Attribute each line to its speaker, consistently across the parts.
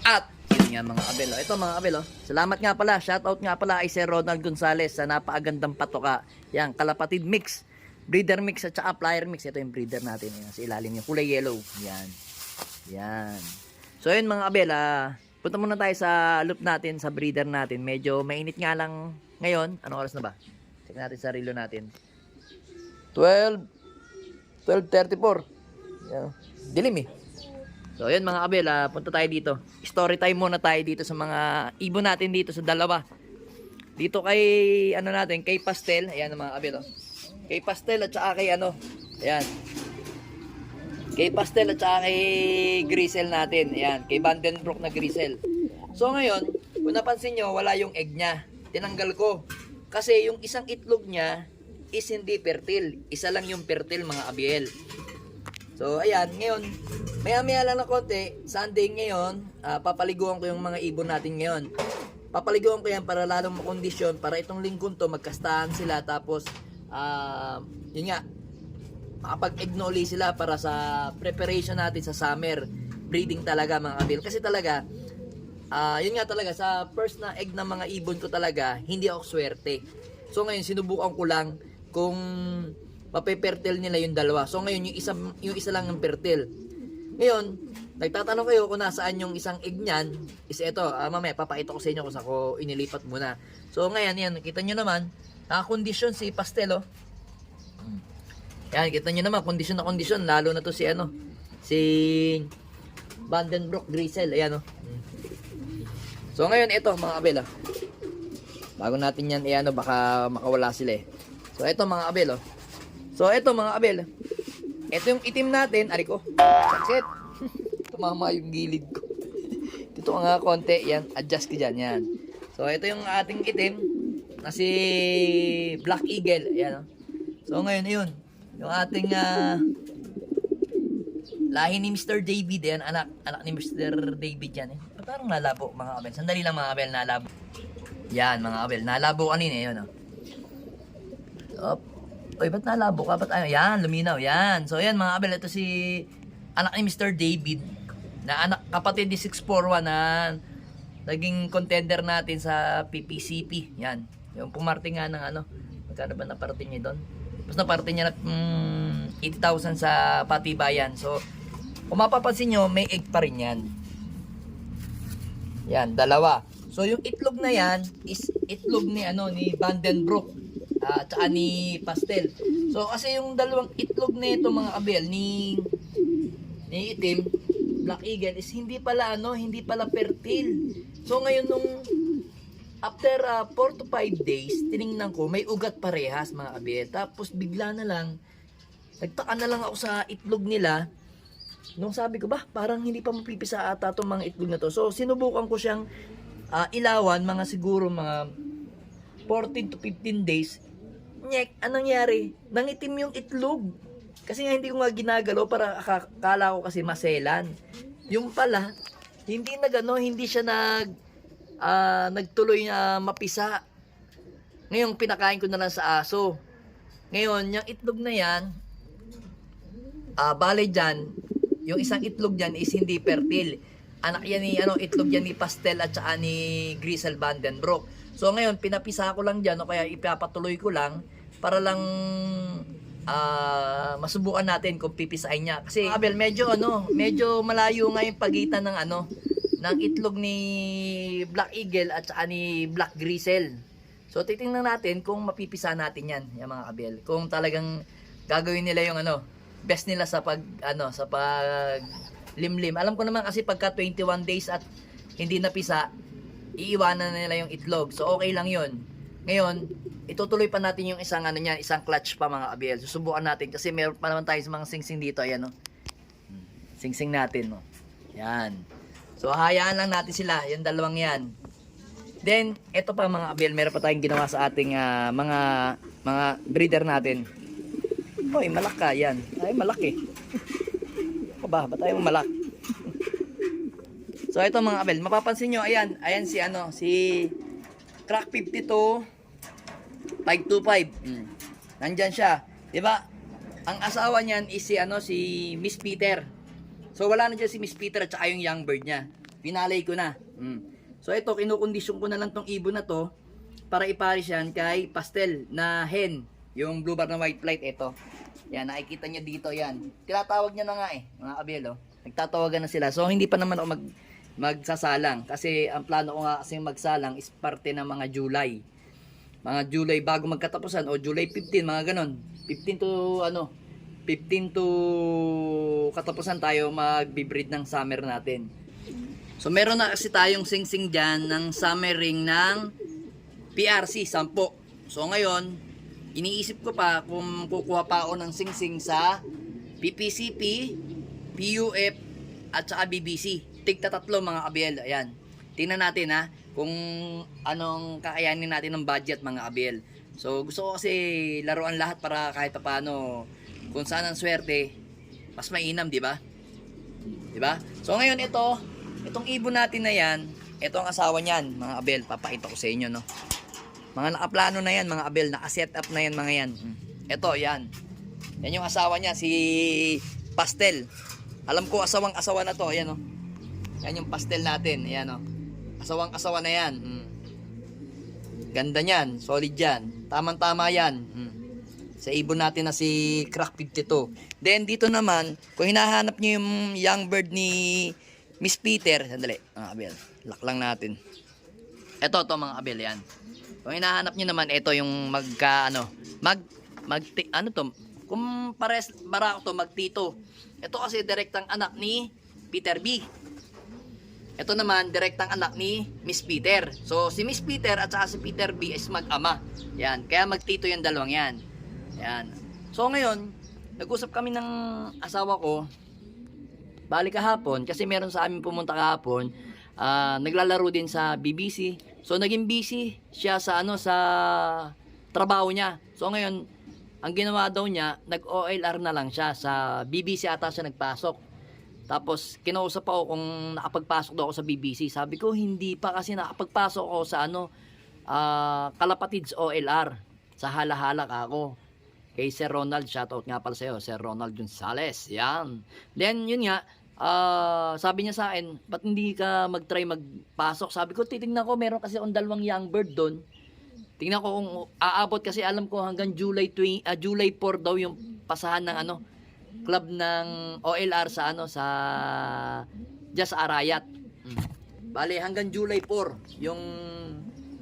Speaker 1: At yun nga mga abel. Ito mga abel. Salamat nga pala. Shoutout nga pala kay Sir Ronald Gonzales sa napakagandang patoka. Yan, kalapatid mix. Breeder mix at saka flyer mix. Ito yung breeder natin. Yan, sa ilalim yung kulay yellow. Yan. Yan. So yun mga abel. Punta muna tayo sa loop natin, sa breeder natin. Medyo mainit nga lang ngayon. Anong oras na ba? Check natin sa relo natin. 12:34. Yan. Dilim eh. So yun mga abel, punta tayo dito. Story time muna tayo dito sa mga ibon natin dito sa dalawa. Dito kay ano natin, kay Pastel. Ayan mga abel. Kay Pastel at saka kay ano. Ayan. Kay Pastel at saka kay Grisel natin. Ayan, kay Vandenbroek na Grisel. So ngayon, kung napansin nyo, wala yung egg niya. Tinanggal ko. Kasi yung isang itlog niya is hindi fertile. Isa lang yung fertile mga abel. So ayan, ngayon, maya-maya lang na konti, Sunday ngayon, papaliguan ko yung mga ibon natin ngayon. Papaliguan ko yan para lalong makondisyon, para itong lingkon to, magkastahan sila, tapos, yun nga, makapag-egg na uli sila para sa preparation natin sa summer breeding talaga mga kabil. Kasi talaga, yun nga talaga, sa first na egg ng mga ibon ko talaga, hindi ako swerte. So ngayon, sinubukan ko lang kung mape-fertile nila yung dalawa. So ngayon, yung isa lang ang fertile. Ngayon, nagtatanong kayo kung nasaan yung isang egg niyan, is ito, mamaya papakita ko sa inyo kung saan ko inilipat muna. So ngayon, yan, nakita nyo naman, nakakondisyon si Pastel, oh. Yan, kita nyo naman, kondisyon na kondisyon, lalo na to si ano, si Vandenbroek Grisel, ayan, oh. So ngayon, ito mga abel, oh. Bago natin yan, ayan, oh, baka makawala sila eh. So ito mga abel, oh. So ito mga abel, ito yung itim natin, ari ko, sakit. Tumama yung gilid ko. Dito nga konti, yan, adjust ko dyan, yan. So ito yung ating itim, na si Black Eagle, ayan, oh. So ngayon, yun, yung ating lahi ni Mr. David, yan, anak ni Mr. David yan, eh. Parang nalabo mga abel, sandali lang mga abel, nalabo. Yan mga abel, nalabo kanina, yun, oh. Op. Oy, ba't nalabo ka? Ba't ano? Yan, luminaw. Yan. So, yan mga abel. Ito si anak ni Mr. David. Na anak, kapatid ni 641 na naging contender natin sa PPCP. Yan. Yung pumarte nga ng ano. Magkano ba naparte niya doon? Tapos naparte niya na 80,000 sa Patibayan. So, kung mapapansin nyo, may egg pa rin yan. Yan, dalawa. So, yung itlog na yan is itlog ni, ano, ni Vandenbroek. At saka ni Pastel. So kasi yung dalawang itlog nito mga abel ni itim, Black Eagle is hindi pala fertile. So ngayon nung after 4 to 5 days, tiningnan ko may ugat parehas mga abel. Tapos bigla na lang nagtaka na lang ako sa itlog nila. Nung sabi ko ba, parang hindi pa mapipisa ata itong mga itlog na to. So sinubukan ko siyang ilawan mga siguro mga 14 to 15 days. Nyek, anong nangyari? Nangitim yung itlog. Kasi nga hindi ko nga ginagalaw para akala ko kasi maselan. Yung pala, hindi siya nagtuloy na mapisa. Ngayon, pinakain ko na lang sa aso. Ngayon, yung itlog na yan, bale dyan, yung isang itlog dyan is hindi fertile. Anak yan ni, itlog yan ni Pastel at saka ni Grisel Vandenbroek. So ngayon, pinapisa ko lang dyan o kaya ipapatuloy ko lang para lang masubukan natin kung pipisain niya. Kasi abel, medyo malayo nga yung pagitan ng itlog ni Black Eagle at saka ni Black Grisel. So titingnan natin kung mapipisa natin yan, yung mga abel. Kung talagang gagawin nila yung best nila sa pag limlim. Alam ko naman kasi pagka 21 days at hindi napisa, iiwanan na nila yung itlog. So okay lang 'yun. Ngayon, itutuloy pa natin yung isang isang clutch pa mga abel. Susubukan natin kasi meron pa naman tayo sa mga singsing dito, ayan, oh. Singsing natin, oh. Yan. So hayaan lang natin sila, yung dalawang 'yan. Then, ito pa mga abel, meron pa tayong ginawa sa ating mga breeder natin. Hoy, malak ka, yan. Ay, malaki. Ako ba tayo malak? So ito mga abel, mapapansin nyo, ayan si Crack 52 525. Nandyan siya, 'di ba? Ang asawa niyan is si Miss Peter. So wala na diyan si Miss Peter at saka yung young bird niya. Pinalay ko na. So ito, kinukondisyon ko na lang tong ibon na to para iparis yan kay pastel na hen. Yung blue bar na white flight, ito. Yan, nakikita nyo dito, yan. Tinatawag niya na nga mga kabel, oh. Nagtatawagan na sila. So, hindi pa naman ako magsasalang. Kasi, ang plano ko nga kasi magsalang is parte ng mga July. Mga July bago magkatapusan, o July 15, mga ganon. 15 to katapusan tayo magbe-breed ng summer natin. So, meron na kasi tayong sing-sing dyan ng summer ring ng PRC, 10. So, ngayon, iniisip ko pa kung kukuha pa ako ng sing-sing sa PPCP, PUF, at saka BBC. Tigta 3 mga kabel. Ayan. Tingnan natin kung anong kakayanin natin ng budget mga kabel. So gusto ko kasi laruan lahat para kahit paano kung saan ang swerte, mas mainam, di ba? Di ba? So ngayon itong ibon natin na yan, ito ang asawa niyan mga kabel. Papakita ko sa inyo, no. Mga nakaplano na yan, mga abel, naka-set up na yan, mga yan. Ito, yan. Yan yung asawa niya, si Pastel. Alam ko, asawang-asawa na to. Ayan, oh. Yan yung Pastel natin. Ayan, oh. Asawang-asawa na yan. Ganda niyan, solid yan. Tamang-tama yan. Sa ibon natin na si Crack 52. Then, dito naman, kung hinahanap niyo yung young bird ni Miss Peter, sandali, mga abel, lock lang natin. Ito, mga abel, yan. Kung hinahanap nyo naman, ito yung kung pares barako to, magtito. Ito kasi direktang anak ni Peter B. Ito naman, direktang anak ni Miss Peter. So, si Miss Peter at saka si Peter B is mag-ama. Yan, kaya magtito yung dalawang yan. Yan. So, ngayon, nag-usap kami ng asawa ko, balik kahapon, kasi meron sa amin pumunta kahapon, naglalaro din sa BBC. So naging busy siya sa sa trabaho niya. So ngayon, ang ginawa daw niya, nag-OLR na lang siya sa BBC ata siya nagpasok. Tapos kinausap ako kung nakapagpasok daw ako sa BBC. Sabi ko hindi pa kasi nakapagpasok ako sa Kalapatids OLR. Sa Halahalak ako. Kay Sir Ronald, shoutout nga pala sa'yo, Sir Ronald Gonzales. Yan. Then yun nga, sabi niya sa akin, ba't hindi ka mag-try magpasok? Sabi ko, titignan ko, meron kasi akong 2 young bird doon. Tingnan ko kung aabot kasi alam ko hanggang July 4 daw yung pasahan ng club ng OLR sa Just Arayat. Bale hanggang July 4 yung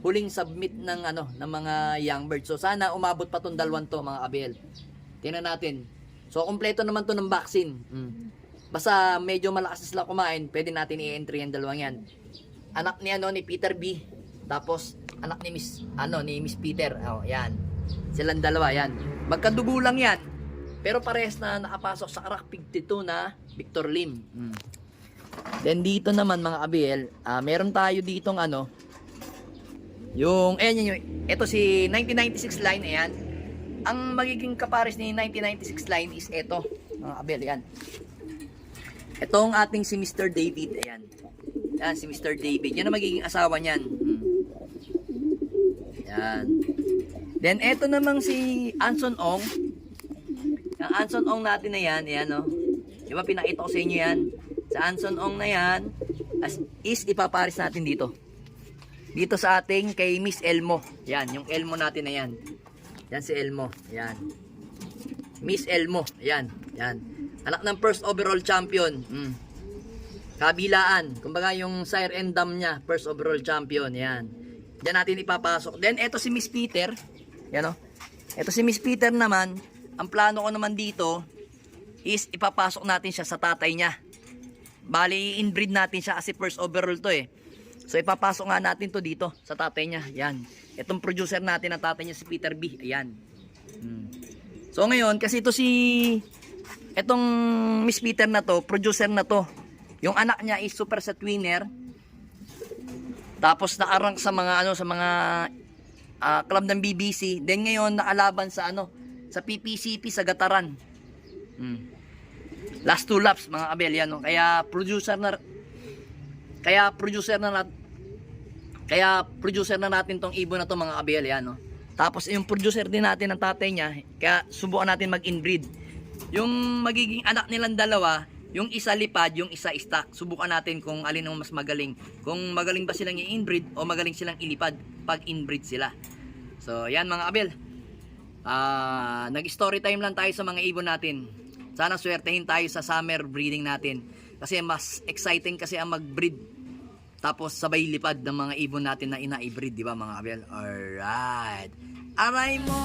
Speaker 1: huling submit ng mga young bird. So sana umabot pa tong 2 to mga kabel. Tingnan natin. So kompleto naman to ng vaccine. Basta medyo malakas sila kumain, pwede natin i-entry yung 2 yan. Anak ni ni Peter B. Tapos anak ni Miss Peter. Oh, yan. Silang 2 yan. Magkadugo lang yan. Pero parehas na nakapasok sa Crack 52 na Victor Lim. Then dito naman mga kabel, meron tayo ditong ito si 1996 line, ayan. Ang magiging kapares ni 1996 line is ito, mga kabel, yan. Itong ating si Mr. David, ayan. Yan, si Mr. David. Yan ang magiging asawa niyan. Yan. Then, ito namang si Anson Ong. Ang Anson Ong natin na yan, ayan, oh. Diba, pinakita ko sa inyo yan. Sa Anson Ong na yan, is ipaparis natin dito. Dito sa ating kay Miss Elmo. Yan, yung Elmo natin na yan. Yan si Elmo. Yan. Miss Elmo. Yan. Yan. Anak ng first overall champion. Kabilaan. Kumbaga yung sire and dam niya, first overall champion. Yan. Diyan natin ipapasok. Then, eto si Miss Peter. Yan o. Eto si Miss Peter naman. Ang plano ko naman dito is ipapasok natin siya sa tatay niya. Bali, inbreed natin siya kasi first overall to eh. So, ipapasok nga natin to dito sa tatay niya. Yan. Itong producer natin ng tatay niya si Peter B. Ayan. So, ngayon, kasi ito itong Miss Peter na to, producer na to. Yung anak niya is super set winner. Tapos naka-rank sa mga club ng BBC. Then ngayon nakalaban sa sa PPCP sa Gataran. Last 2 laps mga kabel yan, no? Kaya producer na natin tong ibon na to mga kabel yan, no? Tapos yung producer din natin ng tatay niya, kaya subukan natin mag-inbreed. Yung magiging anak nilang 2 Yung isa lipad, yung isa stock. Subukan natin kung alin ang mas magaling. Kung magaling ba silang i-inbreed o magaling silang ilipad pag inbreed sila. So, yan mga kabel. Nag-story time lang tayo sa mga ibon natin. Sana swertehin tayo sa summer breeding natin. Kasi mas exciting kasi ang mag-breed. Tapos sabay lipad ng mga ibon natin na ina-breed, di ba mga kabel? Alright. Aray mo!